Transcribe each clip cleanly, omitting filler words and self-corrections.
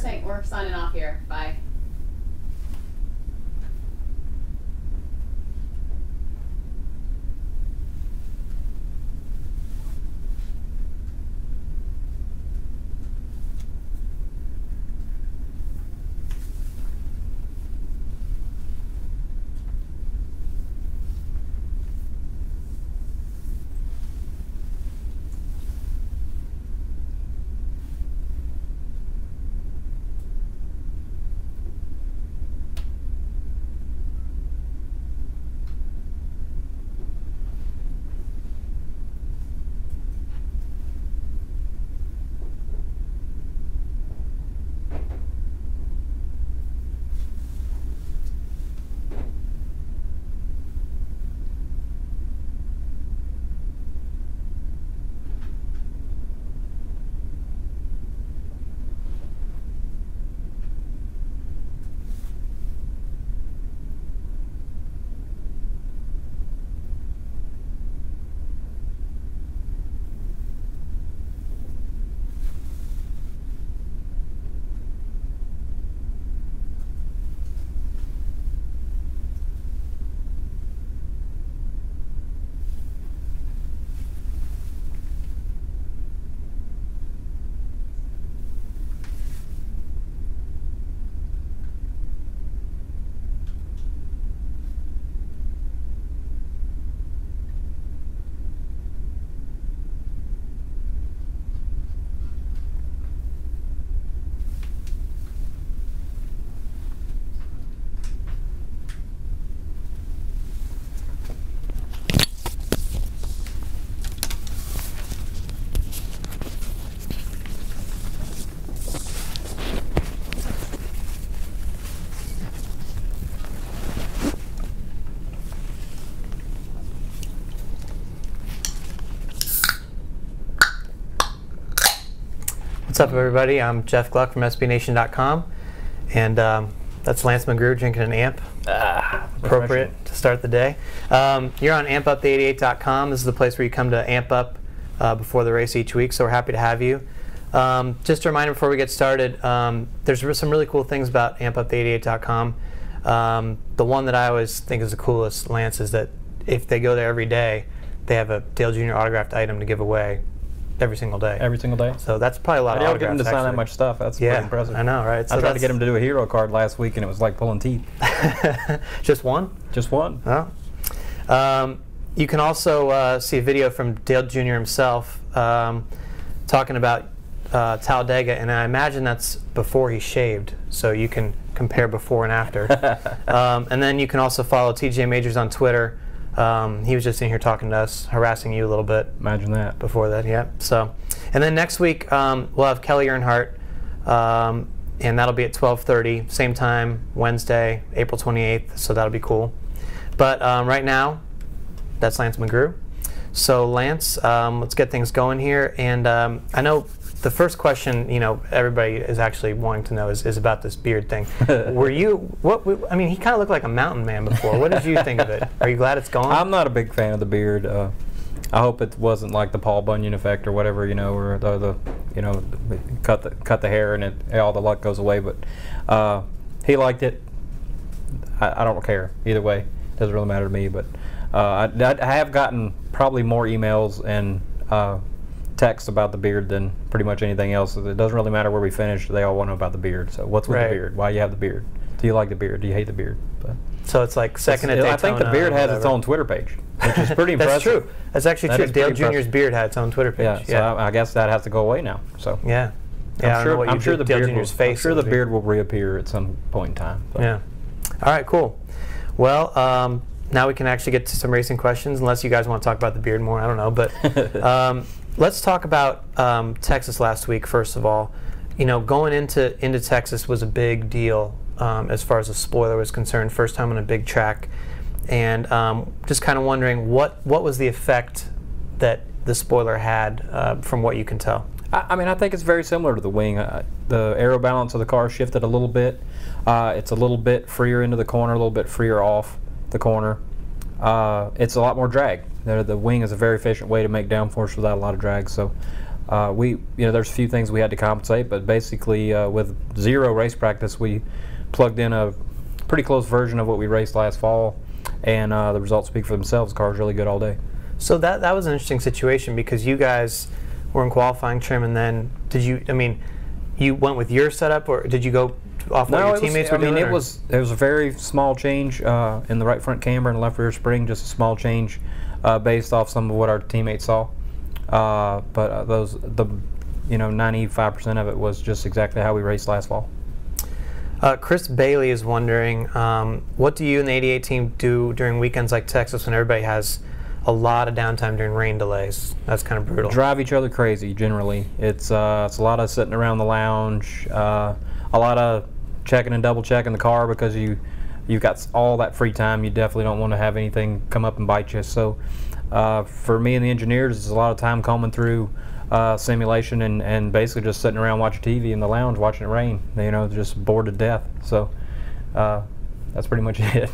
we're signing off here. Bye. What's up, everybody? I'm Jeff Gluck from SBNation.com, and that's Lance McGrew drinking an amp. Appropriate to start the day. You're on AmpUp88.com. This is the place where you come to amp up before the race each week, so we're happy to have you. Just a reminder before we get started, there's some really cool things about AmpUp88.com. The one that I always think is the coolest, Lance, is that if they go there every day, they have a Dale Jr. autographed item to give away every single day. Every single day? So that's probably a lot of autographs. I don't get him to sign that much stuff. That's pretty impressive. I know, right? So I tried to get him to do a hero card last week, and it was like pulling teeth. Just one? Just one. Oh. You can also see a video from Dale Jr. himself talking about Talladega, and I imagine that's before he shaved, so you can compare before and after. And then you can also follow TJ Majors on Twitter. He was just in here talking to us, harassing you a little bit. Imagine that. Before that, yeah. So, and then next week we'll have Kelly Earnhardt, and that'll be at 12:30, same time, Wednesday, April 28th. So that'll be cool. But right now, that's Lance McGrew. So Lance, let's get things going here. And I know the first question, you know, everybody is actually wanting to know is about this beard thing. Were you, I mean, he kind of looked like a mountain man before. What did you think of it? Are you glad it's gone? I'm not a big fan of the beard. I hope it wasn't like the Paul Bunyan effect or whatever, you know, or you know, cut the hair and all the luck goes away. But he liked it. I don't care either way. It doesn't really matter to me. But I have gotten probably more emails and text about the beard than pretty much anything else. It doesn't really matter where we finish. They all want to know about the beard. So what's with the beard? Why you have the beard? Do you like the beard? Do you hate the beard? But so it's like second at Daytona. I think the beard has its own Twitter page, which is pretty impressive. That's true. That's actually true. Dale Jr.'s beard had its own Twitter page. Yeah, so I guess that has to go away now. So yeah, I'm sure the beard will reappear at some point in time. But. Yeah. All right. Cool. Well, now we can actually get to some racing questions, unless you guys want to talk about the beard more. I don't know, but. Let's talk about Texas last week, first of all. You know, going into Texas was a big deal as far as the spoiler was concerned. First time on a big track. And just kind of wondering, what was the effect that the spoiler had from what you can tell? I mean, I think it's very similar to the wing. The aero balance of the car shifted a little bit. It's a little bit freer into the corner, a little bit freer off the corner. It's a lot more drag. The wing is a very efficient way to make downforce without a lot of drag. So there's a few things we had to compensate, but basically with 0 race practice, we plugged in a pretty close version of what we raced last fall, and the results speak for themselves. The car's really good all day. So that was an interesting situation because you guys were in qualifying trim, and then you went with your setup, or did you go off what your teammates were doing? It was a very small change in the right front camber and left rear spring, just a small change based off some of what our teammates saw. But 95% of it was just exactly how we raced last fall. Chris Bailey is wondering, what do you and the 88 team do during weekends like Texas when everybody has a lot of downtime during rain delays? That's kind of brutal. Drive each other crazy, generally. It's a lot of sitting around the lounge, a lot of checking and double checking the car because you've got all that free time. You definitely don't want to have anything come up and bite you. So for me and the engineers, it's a lot of time combing through simulation and basically just sitting around watching TV in the lounge watching it rain. Just bored to death. So that's pretty much it.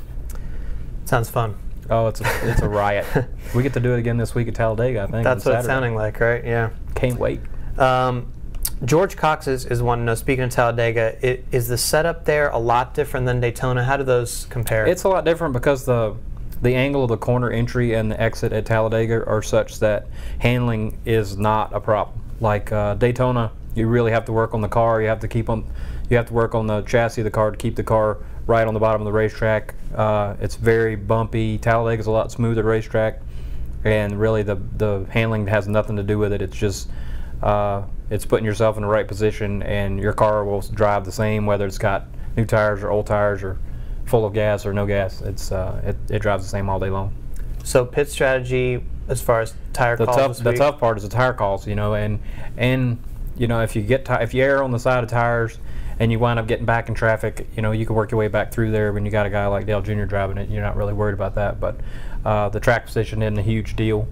Sounds fun. Oh, it's a riot. We get to do it again this week at Talladega, I think. That's what it's sounding like, right? Yeah. Can't wait. George Cox is wanting to know, speaking of Talladega, is the setup there a lot different than Daytona? How do those compare? It's a lot different because the angle of the corner entry and the exit at Talladega are such that handling is not a problem. Like Daytona, you really have to work on the car. You have to work on the chassis of the car to keep the car right on the bottom of the racetrack. It's very bumpy. Talladega's a lot smoother racetrack, and really the handling has nothing to do with it. It's just it's putting yourself in the right position, and your car will drive the same whether it's got new tires or old tires or full of gas or no gas. It drives the same all day long. So pit strategy as far as tire calls. The tough part is the tire calls, and if you err on the side of tires and you wind up getting back in traffic, you can work your way back through there. When you got a guy like Dale Jr. driving it, you're not really worried about that. But the track position isn't a huge deal,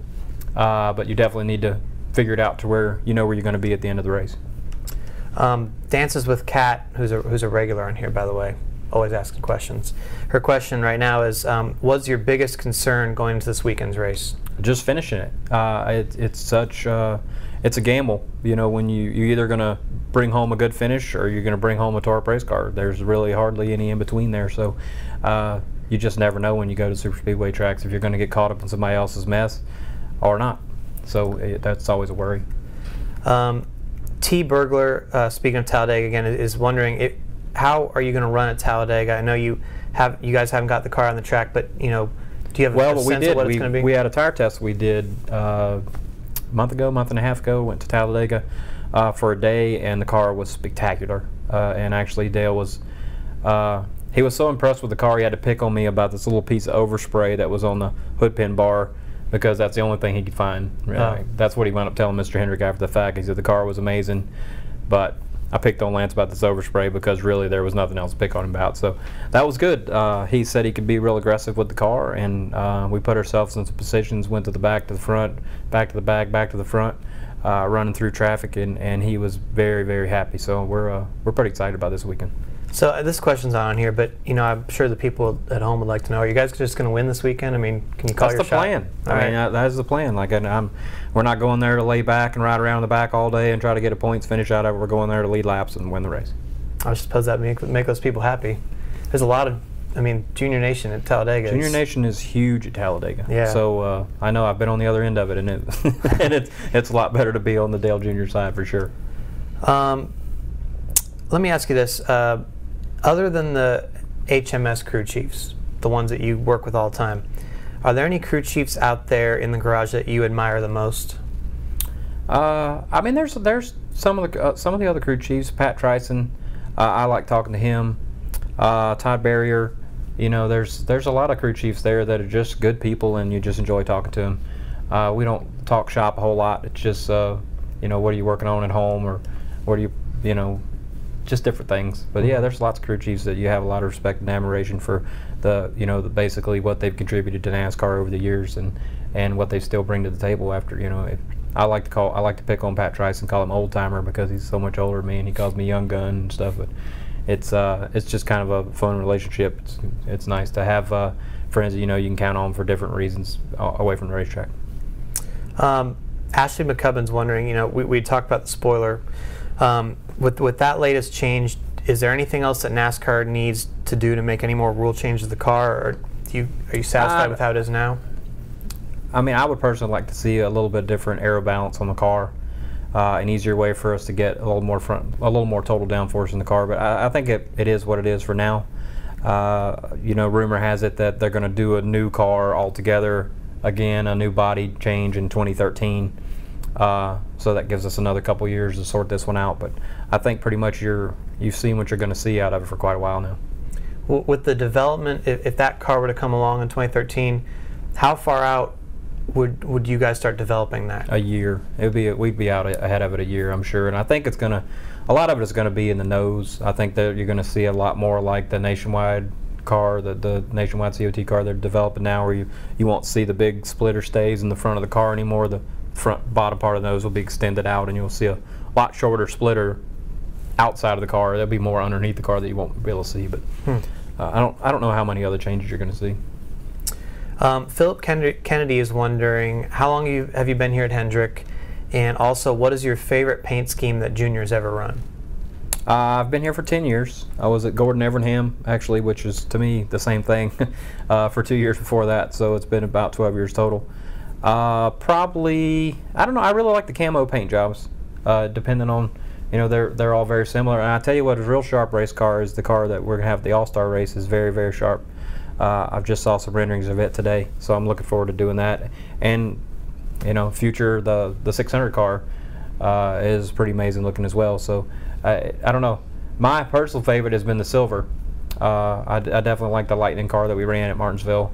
but you definitely need to figure it out to where you know where you're going to be at the end of the race. Dances with Kat, who's a regular on here, by the way, always asking questions. Her question right now is, what's your biggest concern going into this weekend's race? Just finishing it. It's a gamble. When you're either going to bring home a good finish or you're going to bring home a tore-up race car. There's really hardly any in between there. So you just never know when you go to super speedway tracks if you're going to get caught up in somebody else's mess or not. So that's always a worry. T. Burglar, speaking of Talladega again, is wondering how are you going to run at Talladega? I know you guys haven't got the car on the track, but do you have a sense of what it's going to be? We had a tire test we did a month and a half ago. Went to Talladega for a day, and the car was spectacular. And actually, Dale was he was so impressed with the car, he had to pick on me about this little piece of overspray that was on the hood pin bar, because that's the only thing he could find. That's what he wound up telling Mr. Hendrick after the fact. He said the car was amazing, but I picked on Lance about this overspray because really there was nothing else to pick on him about. So that was good. He said he could be real aggressive with the car, and we put ourselves in some positions, went to the back, to the front, back to the back, back to the front, running through traffic, and he was very, very happy. So we're pretty excited about this weekend. So this question's not on here, but I'm sure the people at home would like to know: are you guys just going to win this weekend? I mean, can you call your shot? That's the plan. I mean, that's the plan. Like, we're not going there to lay back and ride around the back all day and try to get a points finish out of it. We're going there to lead laps and win the race. I suppose that make those people happy. There's a lot of, Junior Nation at Talladega. Junior Nation is huge at Talladega. Yeah. So I know I've been on the other end of it, and it's a lot better to be on the Dale Jr. side for sure. Let me ask you this. Other than the HMS crew chiefs, the ones that you work with all the time, are there any crew chiefs out there in the garage that you admire the most? There's some of the other crew chiefs. Pat Tryson, I like talking to him. Todd Barrier, there's a lot of crew chiefs there that are just good people, and you just enjoy talking to them. We don't talk shop a whole lot. It's just what are you working on at home, or what are you just different things. But yeah, there's lots of crew chiefs that you have a lot of respect and admiration for basically what they've contributed to NASCAR over the years, and what they still bring to the table after. I like to pick on Pat Trice and call him old timer because he's so much older than me, and he calls me young gun and stuff. But it's just kind of a fun relationship. It's nice to have friends that you can count on for different reasons away from the racetrack. Ashley McCubbin's wondering, we talked about the spoiler. With that latest change, is there anything else that NASCAR needs to do to make any more rule changes to the car, or are you satisfied with how it is now? I mean, I would personally like to see a little bit different aero balance on the car, an easier way for us to get a little more total downforce in the car. But I think it is what it is for now. Rumor has it that they're going to do a new car altogether again, a new body change in 2013. So that gives us another couple years to sort this one out. But I think pretty much you've seen what you're going to see out of it for quite a while now. Well, with the development, if that car were to come along in 2013, how far out would you guys start developing that? A year. We'd be out ahead of it a year, I'm sure. And I think a lot of it is going to be in the nose. I think that you're going to see a lot more like the Nationwide car, the Nationwide COT car they're developing now, where you won't see the big splitter stays in the front of the car anymore. The bottom part of the nose will be extended out, and you'll see a lot shorter splitter outside of the car. There'll be more underneath the car that you won't be able to see. But I don't know how many other changes you're going to see. Philip Kennedy is wondering, how long have you been here at Hendrick, and also what is your favorite paint scheme that Junior's ever run? I've been here for 10 years. I was at Gordon Evernham, actually, which is to me the same thing, for 2 years before that, so it's been about 12 years total. Probably, I don't know, I really like the camo paint jobs, depending on, they're all very similar. And I tell you what, a real sharp race car is the car that we're going to have at the All-Star race, is very, very sharp. I've just saw some renderings of it today, so I'm looking forward to doing that. And future the 600 car is pretty amazing looking as well. So I don't know. My personal favorite has been the silver. I definitely like the Lightning car that we ran at Martinsville.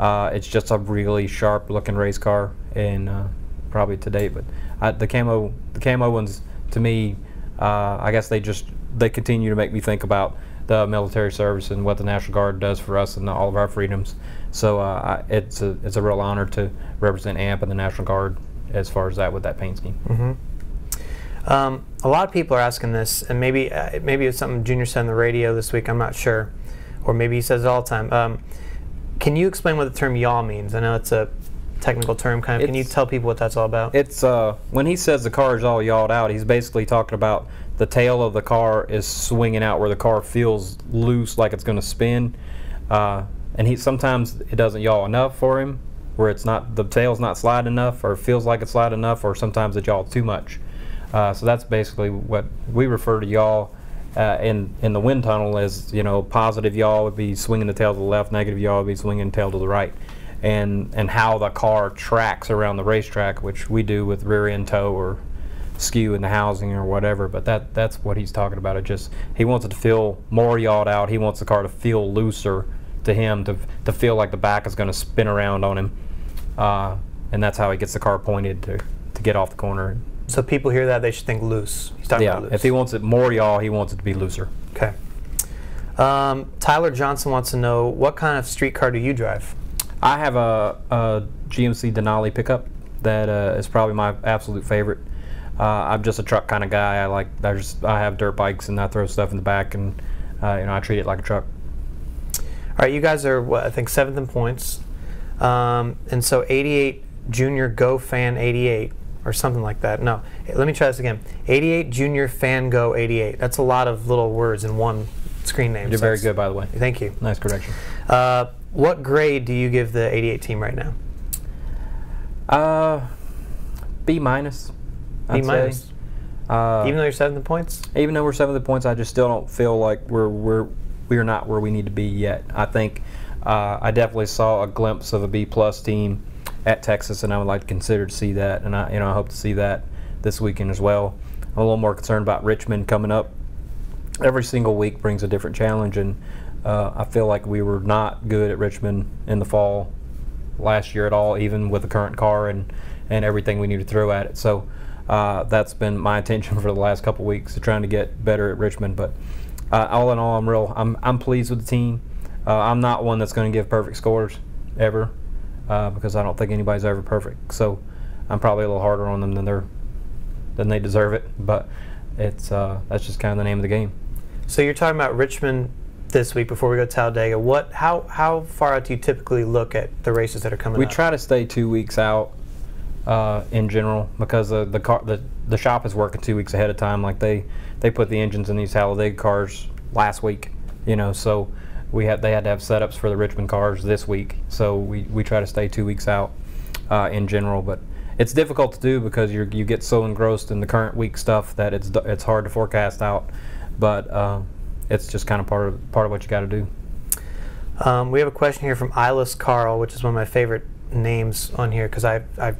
It's just a really sharp looking race car, and probably to date. But the camo ones, to me, I guess they continue to make me think about the military service and what the National Guard does for us and all of our freedoms. So it's a real honor to represent AMP and the National Guard as far as that with that paint scheme. Mm-hmm. A lot of people are asking this, and maybe it's something Junior said on the radio this week, I'm not sure, or maybe he says it all the time. Can you explain what the term yaw means? I know it's a technical term, kind of. Can you tell people what that's all about? It's when he says the car is all yawed out, he's basically talking about the tail of the car is swinging out where the car feels loose, like it's going to spin. And sometimes it doesn't yaw enough for him, where the tail's not sliding enough, or feels like it's sliding enough, or sometimes it yaws too much. So that's basically what we refer to yaw in the wind tunnel as. Positive yaw would be swinging the tail to the left, negative yaw would be swinging the tail to the right. And how the car tracks around the racetrack, which we do with rear end tow or skew in the housing or whatever. But that's what he's talking about. He wants it to feel more yawed out. He wants the car to feel looser to him, to feel like the back is going to spin around on him, and that's how he gets the car pointed to get off the corner. So people hear that, they should think loose. He's talking about loose. If he wants it more yaw, he wants it to be looser. Okay. Tyler Johnson wants to know, what kind of street car do you drive? I have a GMC Denali pickup that is probably my absolute favorite. I'm just a truck kind of guy. I have dirt bikes and I throw stuff in the back, and I treat it like a truck. All right, you guys are, I think, 7th in points, and so 88 Junior Go Fan 88 or something like that. No, let me try this again. 88 Junior Fan Go 88. That's a lot of little words in one screen name. You're very good, by the way. Thank you. Nice correction. What grade do you give the 88 team right now? B minus. B minus. Even though you're 7th in points? Even though we're 7th in points, I just still don't feel like we're not where we need to be yet. I think I definitely saw a glimpse of a B plus team at Texas, and I would like to consider to see that, and I hope to see that this weekend as well. I'm a little more concerned about Richmond coming up. Every single week brings a different challenge, and I feel like we were not good at Richmond in the fall last year at all, even with the current car and everything we need to throw at it. So that's been my attention for the last couple weeks, trying to get better at Richmond. But all in all, I'm pleased with the team. I'm not one that's going to give perfect scores ever, because I don't think anybody's ever perfect. So I'm probably a little harder on them than they deserve it. But that's just kind of the name of the game. So you're talking about Richmond this week before we go to Talladega. How far out do you typically look at the races that are coming up? We try to stay 2 weeks out. in general, because the shop is working 2 weeks ahead of time. Like they put the engines in these Talladega cars last week, so they had to have setups for the Richmond cars this week. So we try to stay 2 weeks out in general, but it's difficult to do because you get so engrossed in the current week stuff that it's hard to forecast out. But it's just kind of part of what you got to do. We have a question here from Eyeless Carl, which is one of my favorite names on here, because I've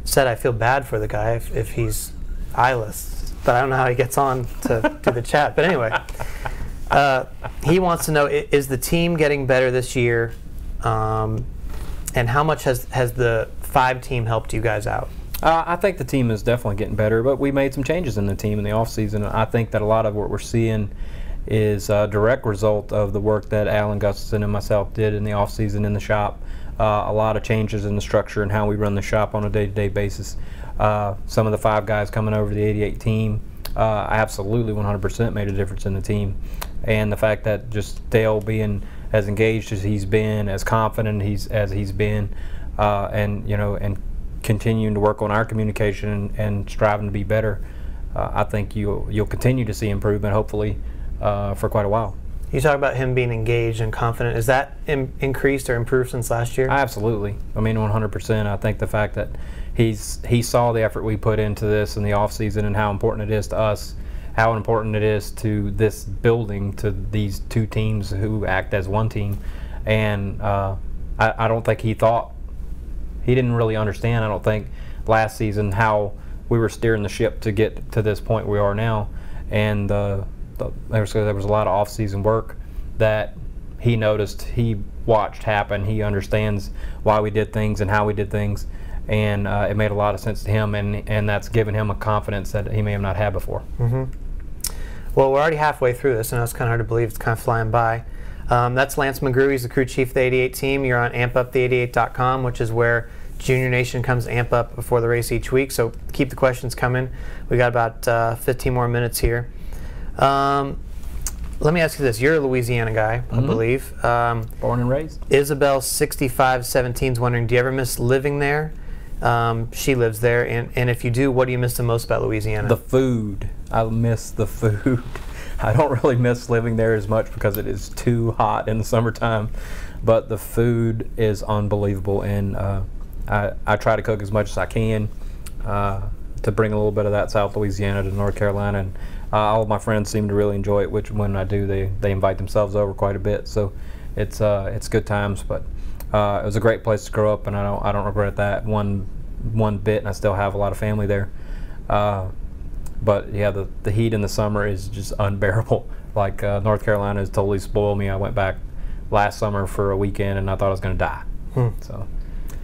said I feel bad for the guy if he's eyeless, but I don't know how he gets on to do the chat. But anyway, he wants to know, is the team getting better this year, and how much has the 5 team helped you guys out? I think the team is definitely getting better, but we made some changes in the team in the offseason. I think that a lot of what we're seeing is a direct result of the work that Alan Gustafson and myself did in the offseason in the shop. A lot of changes in the structure and how we run the shop on a day-to-day basis. Some of the 5 guys coming over to the 88 team absolutely 100% made a difference in the team. And the fact that just Dale being as engaged as he's been, as confident as he's been, and continuing to work on our communication and striving to be better, I think you'll continue to see improvement, hopefully, for quite a while. You talk about him being engaged and confident. Is that increased or improved since last year? Absolutely. I mean, 100%. I think the fact that he saw the effort we put into this in the off season and how important it is to us, how important it is to this building, to these 2 teams who act as one team. And I don't think he didn't really understand, I don't think, last season how we were steering the ship to get to this point we are now. And there was a lot of off-season work that he noticed, he watched happen. He understands why we did things and how we did things, and it made a lot of sense to him, and that's given him a confidence that he may have not had before. Mm-hmm. Well, we're already halfway through this, and it's kind of hard to believe it's kind of flying by. That's Lance McGrew. He's the crew chief of the 88 team. You're on ampupthe88.com, which is where Junior Nation comes to amp up before the race each week, so keep the questions coming. We got about 15 more minutes here. Let me ask you this. You're a Louisiana guy, I believe. Born and raised. Isabel 6517 is wondering, do you ever miss living there? She lives there, and if you do, what do you miss the most about Louisiana? The food. I miss the food. I don't really miss living there as much because it is too hot in the summertime, but the food is unbelievable, and I try to cook as much as I can to bring a little bit of that South Louisiana to North Carolina, and all of my friends seem to really enjoy it, which when I do, they invite themselves over quite a bit, so it's good times. But it was a great place to grow up, and I don't regret that one bit, and I still have a lot of family there. But yeah, the heat in the summer is just unbearable. Like North Carolina has totally spoiled me. I went back last summer for a weekend, and I thought I was going to die. So,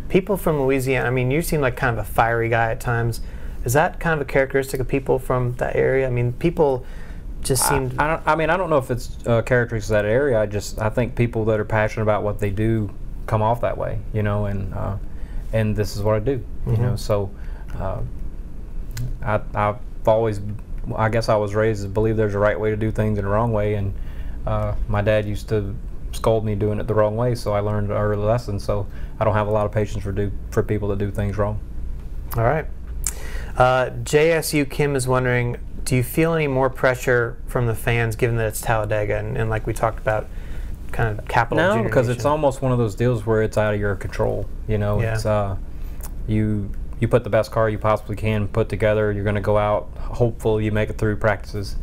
people from Louisiana, I mean, you seem like kind of a fiery guy at times. Is that kind of a characteristic of people from that area? I mean, people just seem. I don't know if it's characteristics of that area. I think people that are passionate about what they do come off that way, and this is what I do, So I've always, I guess I was raised to believe there's a right way to do things and a wrong way, and my dad used to scold me doing it the wrong way, so I learned an early lesson. So I don't have a lot of patience for people that do things wrong. All right. JSU Kim is wondering, do you feel any more pressure from the fans given that it's Talladega and like we talked about, kind of capital? No, Junior because Nation? it's almost one of those deals where it's out of your control. Yeah. It's you put the best car you possibly can put together. You're going to go out, hopefully you make it through practices,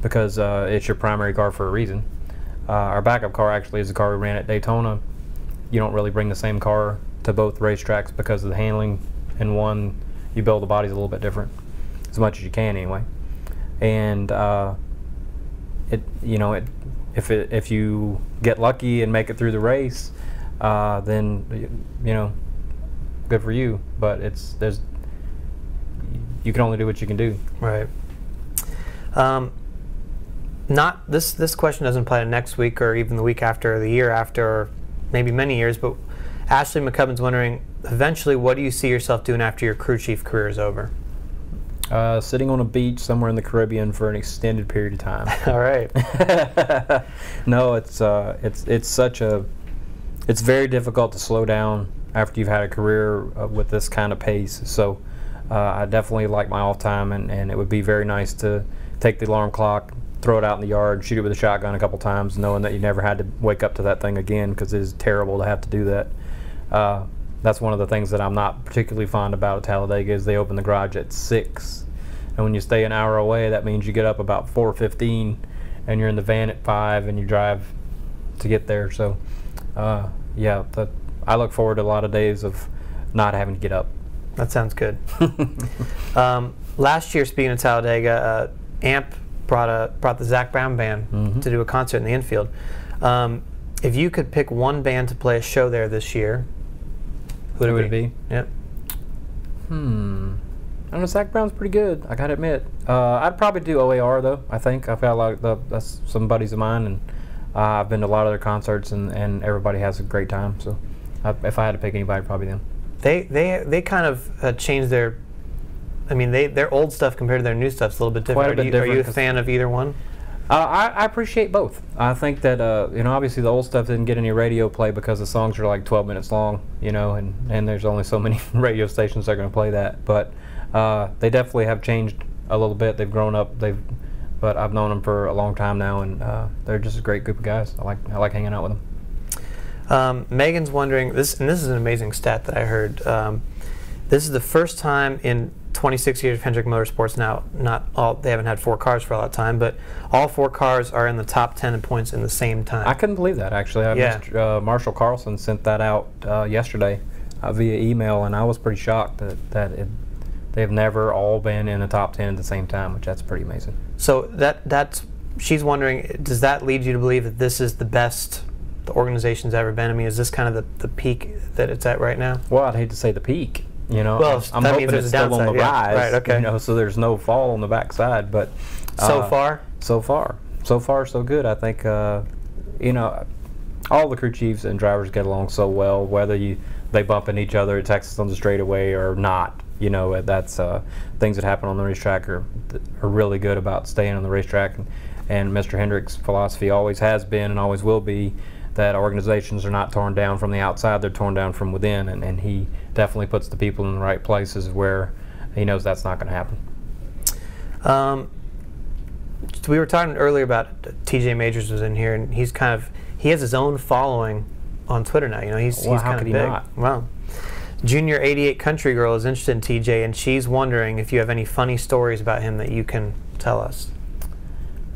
because it's your primary car for a reason. Our backup car actually is the car we ran at Daytona. You don't really bring the same car to both racetracks because of the handling. In one, you build the bodies a little bit different, as much as you can anyway. And if you get lucky and make it through the race, then good for you. But you can only do what you can do. Right. Not this question doesn't apply to next week or even the week after or the year after or maybe many years, but Ashley McCubbin's wondering, eventually what do you see yourself doing after your crew chief career is over? Sitting on a beach somewhere in the Caribbean for an extended period of time. All right. No, it's very difficult to slow down after you've had a career with this kind of pace. So I definitely like my off time, and it would be very nice to take the alarm clock, throw it out in the yard, shoot it with a shotgun a couple times, knowing that you never had to wake up to that thing again, because it is terrible to have to do that. That's one of the things that I'm not particularly fond about at Talladega is they open the garage at 6. And when you stay an hour away, that means you get up about 4:15 and you're in the van at 5 and you drive to get there. So yeah, I look forward to a lot of days of not having to get up. That sounds good. Last year, speaking of Talladega, AMP brought the Zac Brown Band to do a concert in the infield. If you could pick one band to play a show there this year, who would it be? Yep. I don't know. Zac Brown's pretty good, I gotta admit. I'd probably do OAR though. I think I've got a lot of that's some buddies of mine, and I've been to a lot of their concerts, and everybody has a great time. So if I had to pick anybody, probably them. They kind of changed their. I mean, their old stuff compared to their new stuff's a little bit different. Quite a bit different. Are you a fan of either one? I appreciate both. I think that you know, obviously the old stuff didn't get any radio play because the songs are like 12 minutes long, you know, and there's only so many radio stations that are going to play that. But they definitely have changed a little bit. They've grown up. But I've known them for a long time now, and they're just a great group of guys. I like hanging out with them. Megan's wondering this, and this is an amazing stat that I heard. This is the first time in 26 years of Hendricks Motorsports. Now, they haven't had 4 cars for a lot of time, but all 4 cars are in the top 10 in points in the same time. I couldn't believe that, actually. Marshall Carlson sent that out yesterday via email, and I was pretty shocked that they've never all been in the top 10 at the same time, which that's pretty amazing. So she's wondering, does that lead you to believe that this is the best the organization's ever been? I mean, is this kind of the peak that it's at right now? Well, I'd hate to say the peak. You know, well, I'm hoping it's still on the rise. Right, okay. You know, so there's no fall on the backside. But so far, so good. I think you know, all the crew chiefs and drivers get along so well, whether they bump into each other at Texas on the straightaway or not. You know, that's things that happen on the racetrack are really good about staying on the racetrack. And Mr. Hendricks' philosophy always has been and always will be that organizations are not torn down from the outside, they're torn down from within, and he definitely puts the people in the right places where he knows that's not going to happen. We were talking earlier about TJ Majors was in here, and he has his own following on Twitter now. You know, he's kind of big. Not? Wow. Junior 88 Country Girl is interested in TJ, and she's wondering if you have any funny stories about him that you can tell us.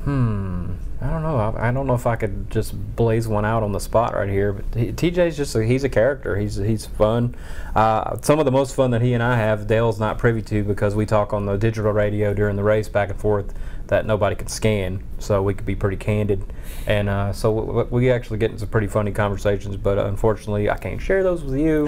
I don't know. I don't know if I could just blaze one out on the spot right here. But TJ's he's a character. He's fun. Some of the most fun that he and I have, Dale's not privy to because we talk on the digital radio during the race back and forth that nobody can scan. So we could be pretty candid. And so we actually get into some pretty funny conversations. But unfortunately, I can't share those with you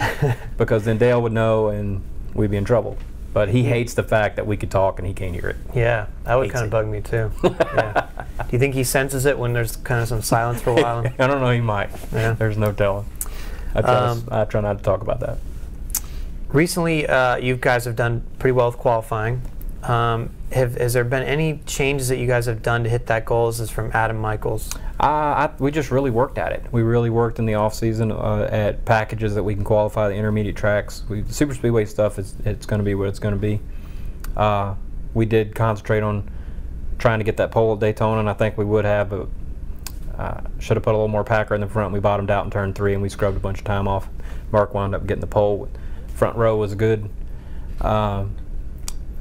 because then Dale would know and we'd be in trouble. But he hates the fact that we could talk and he can't hear it. Yeah, that would kind of bug me too. Yeah. Do you think he senses it when there's kind of some silence for a while? I don't know, he might. Yeah. There's no telling. I try not to talk about that. Recently, you guys have done pretty well with qualifying. Has there been any changes that you guys have done to hit that goal? This is from Adam Michaels. We just really worked at it. We really worked in the off season at packages that we can qualify the intermediate tracks. The super speedway stuff it's going to be what it's going to be. We did concentrate on trying to get that pole at Daytona, and I think we would have, but should have put a little more packer in the front. We bottomed out in turn 3, and we scrubbed a bunch of time off. Mark wound up getting the pole. Front row was good.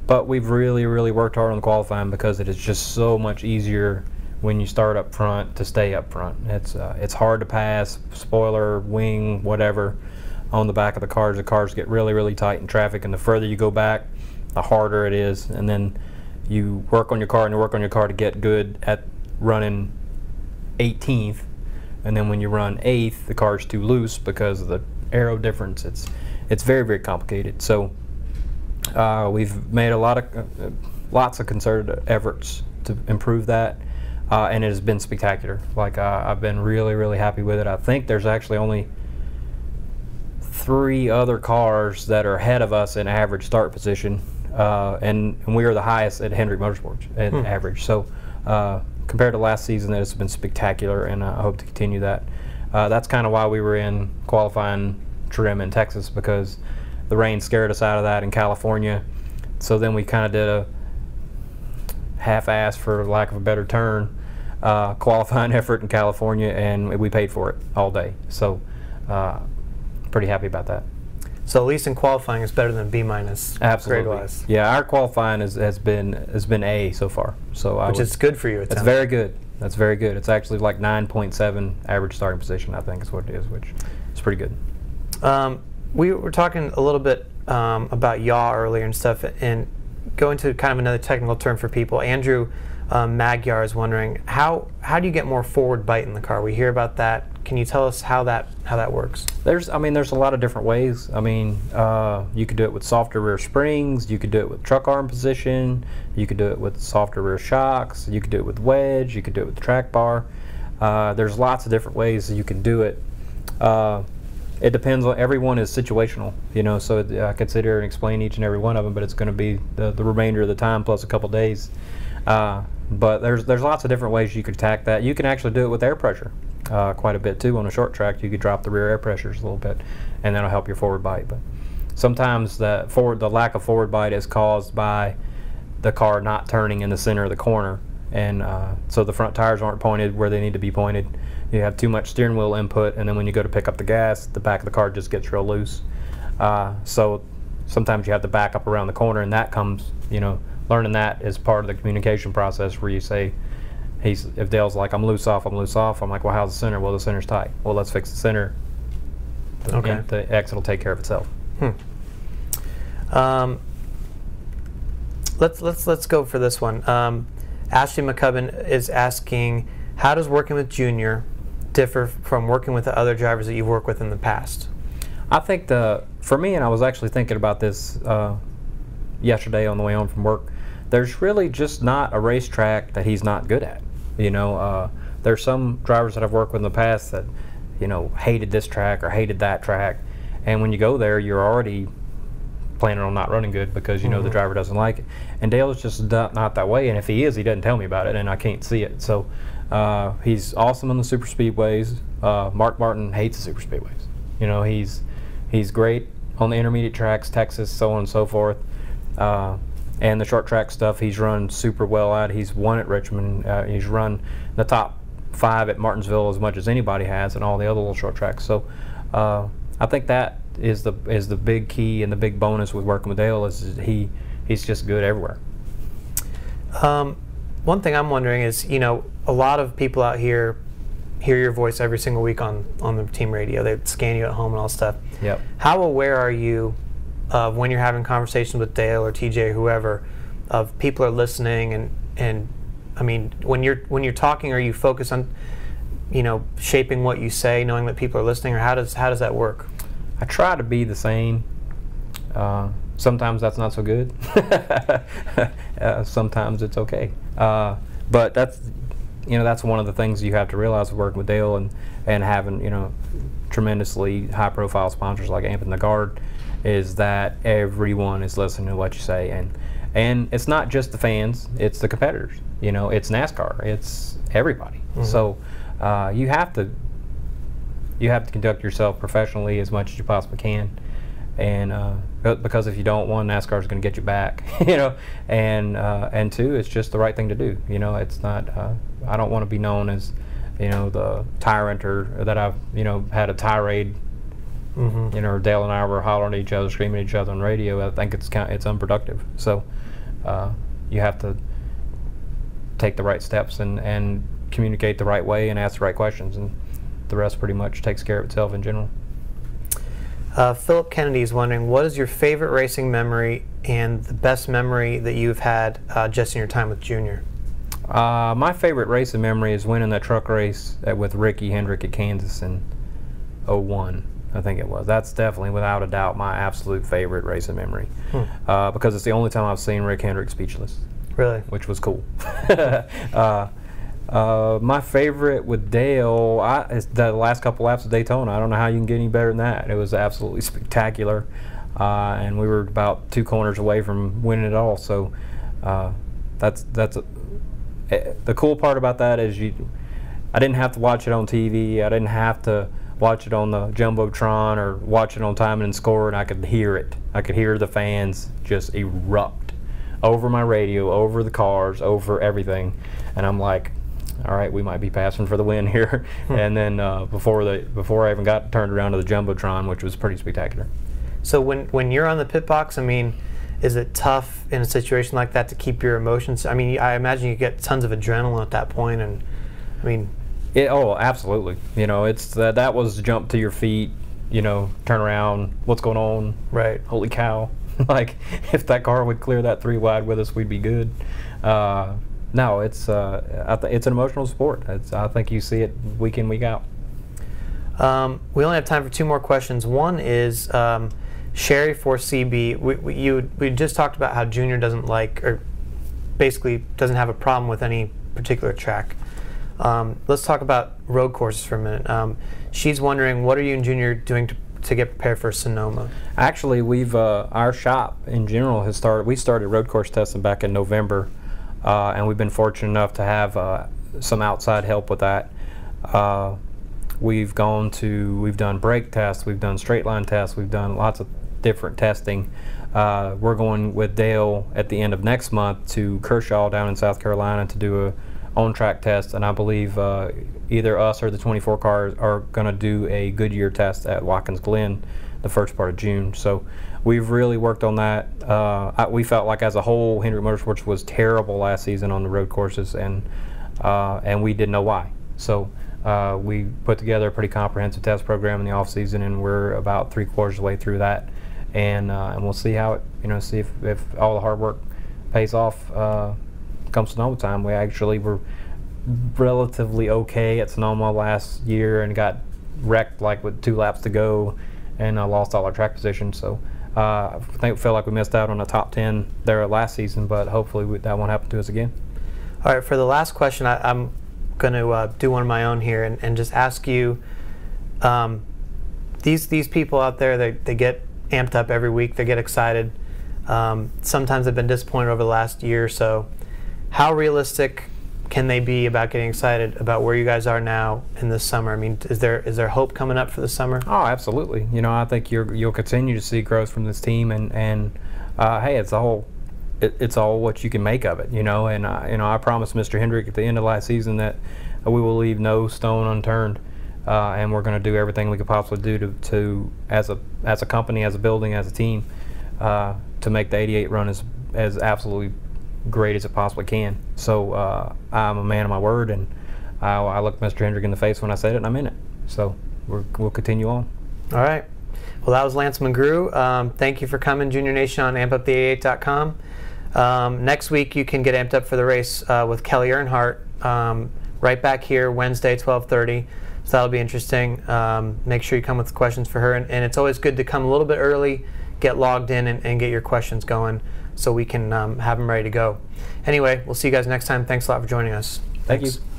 But we've really, really worked hard on qualifying because it is just so much easier when you start up front to stay up front. It's hard to pass, spoiler, wing, whatever, on the back of the cars. The cars get really, really tight in traffic, and the further you go back, the harder it is. And then you work on your car and you work on your car to get good at running 18th, and then when you run 8th, the car's too loose because of the aero difference. It's very, very complicated. So we've made lots of concerted efforts to improve that, and it has been spectacular. Like I've been really, really happy with it. I think there's actually only 3 other cars that are ahead of us in average start position, and we are the highest at Hendricks Motorsports in average. So compared to last season, it's been spectacular, and I hope to continue that. That's kind of why we were in qualifying trim in Texas because the rain scared us out of that in California. So then we kind of did a half-ass, for lack of a better term, qualifying effort in California, and we paid for it all day. So pretty happy about that. So at least in qualifying, it's better than B-. Absolutely. Grade-wise. Yeah, our qualifying has been A so far. So which is good for you. That's very good. That's very good. It's actually like 9.7 average starting position, I think is what it is, which is pretty good. We were talking a little bit about yaw earlier and stuff, and go into kind of another technical term for people. Andrew Magyar is wondering how do you get more forward bite in the car? We hear about that. Can you tell us how that works? There's a lot of different ways. I mean, you could do it with softer rear springs. You could do it with truck arm position. You could do it with softer rear shocks. You could do it with wedge. You could do it with the track bar. There's lots of different ways that you can do it. It depends on, everyone is situational, you know, so I could sit here and explain each and every one of them, but it's going to be the remainder of the time plus a couple days. But there's lots of different ways you could attack that. You can actually do it with air pressure quite a bit too. On a short track, you could drop the rear air pressures a little bit, and that'll help your forward bite. But sometimes the lack of forward bite is caused by the car not turning in the center of the corner, and so the front tires aren't pointed where they need to be pointed. You have too much steering wheel input, and then when you go to pick up the gas, the back of the car just gets real loose. So sometimes you have to back up around the corner, and that comes, you know, learning that is part of the communication process where you say, if Dale's like, I'm loose off, I'm like, well, how's the center? Well, the center's tight. Well, let's fix the center. Okay. The exit will take care of itself. Let's go for this one. Ashley McCubbin is asking, how does working with Junior differ from working with the other drivers that you've worked with in the past? I think for me, and I was actually thinking about this yesterday on the way home from work, there's really just not a racetrack that he's not good at. You know, there's some drivers that I've worked with in the past that, you know, hated this track or hated that track, and when you go there, you're already planning on not running good because you know the driver doesn't like it. And Dale is just not that way, and if he is, he doesn't tell me about it, and I can't see it. So he's awesome on the super speedways. Mark Martin hates the super speedways. You know, he's great on the intermediate tracks, Texas, so on and so forth. And the short track stuff he's run super well at. He's won at Richmond. He's run the top 5 at Martinsville as much as anybody has, and all the other little short tracks. So I think that is the big key and the big bonus with working with Dale is he's just good everywhere. One thing I'm wondering is, you know, a lot of people out here hear your voice every single week on the team radio. They scan you at home and all stuff. Yep. How aware are you of when you're having conversations with Dale or TJ or whoever, of people are listening, and I mean, when you're talking, are you focused on, you know, shaping what you say, knowing that people are listening, or how does that work? I try to be the same. Sometimes that's not so good. Sometimes it's okay. But that's one of the things you have to realize with working with Dale and having, you know, tremendously high-profile sponsors like Amp and the Guard, is that everyone is listening to what you say, and it's not just the fans, it's the competitors. You know, it's NASCAR, it's everybody. So you have to conduct yourself professionally as much as you possibly can, and because if you don't, one, NASCAR is going to get you back, you know, and two, it's just the right thing to do. You know, it's not. I don't want to be known as, you know, the tyrant, or that I've, you know, had a tirade. You know, Dale and I were hollering at each other, screaming at each other on radio. I think it's unproductive. So you have to take the right steps and communicate the right way and ask the right questions, and the rest pretty much takes care of itself in general. Philip Kennedy is wondering, what is your favorite racing memory and the best memory that you've had just in your time with Junior? My favorite racing memory is winning that truck race with Ricky Hendrick at Kansas in '01. I think it was. That's definitely, without a doubt, my absolute favorite racing memory, because it's the only time I've seen Rick Hendrick speechless. Really? Which was cool. My favorite with Dale is the last couple laps of Daytona. I don't know how you can get any better than that. It was absolutely spectacular, and we were about 2 corners away from winning it all. So the cool part about that is I didn't have to watch it on TV. I didn't have to watch it on the Jumbotron or watch it on Time and Score, and I could hear it. I could hear the fans just erupt over my radio, over the cars, over everything. And I'm like, all right, we might be passing for the win here. And then before I even got turned around to the Jumbotron, which was pretty spectacular. So when you're on the pit box, I mean, is it tough in a situation like that to keep your emotions? I mean, I imagine you get tons of adrenaline at that point, and I mean. Oh, absolutely. You know, it's that was jump to your feet. You know, turn around. What's going on? Right. Holy cow! Like, if that car would clear that 3 wide with us, we'd be good. No, it's it's an emotional sport. I think you see it week in, week out. We only have time for 2 more questions. One is Sherry for CB. We just talked about how Junior doesn't like, or basically doesn't have a problem with any particular track. Let's talk about road courses for a minute. She's wondering, what are you and Junior doing to get prepared for Sonoma? Actually, we've our shop in general has started. We started road course testing back in November, and we've been fortunate enough to have some outside help with that. We've done brake tests, we've done straight line tests, we've done lots of different testing. We're going with Dale at the end of next month to Kershaw down in South Carolina to do a on-track test, and I believe either us or the 24 cars are going to do a Goodyear test at Watkins Glen the first part of June. So we've really worked on that. We felt like as a whole, Hendricks Motorsports was terrible last season on the road courses, and we didn't know why. So we put together a pretty comprehensive test program in the off season, and we're about 3/4 of the way through that, and we'll see how it, see if all the hard work pays off. Comes Sonoma time. We actually were relatively okay at Sonoma last year and got wrecked like with 2 laps to go, and lost all our track positions. So I feel like we missed out on a top 10 there last season, but hopefully that won't happen to us again. All right, for the last question, I'm going to do one of my own here and just ask you, these people out there, they get amped up every week, they get excited. Sometimes they've been disappointed over the last year or so. How realistic can they be about getting excited about where you guys are now in this summer? I mean, is there hope coming up for the summer? Oh, absolutely. I think you'll continue to see growth from this team, and hey, it's all what you can make of it, and I promised Mr. Hendrick at the end of last season that we will leave no stone unturned, and we're going to do everything we could possibly do to as a company, as a building, as a team, to make the 88 run as absolutely great as it possibly can. So I'm a man of my word, and I looked Mr. Hendrick in the face when I said it, and I'm in it. So we'll continue on. All right. Well, that was Lance McGrew. Thank you for coming, Junior Nation, on AmpUp88.com. Next week, you can get amped up for the race with Kelly Earnhardt right back here Wednesday, 12:30. So that'll be interesting. Make sure you come with questions for her. And it's always good to come a little bit early, get logged in, and get your questions going so we can have them ready to go. Anyway, we'll see you guys next time. Thanks a lot for joining us. Thanks. Thank you.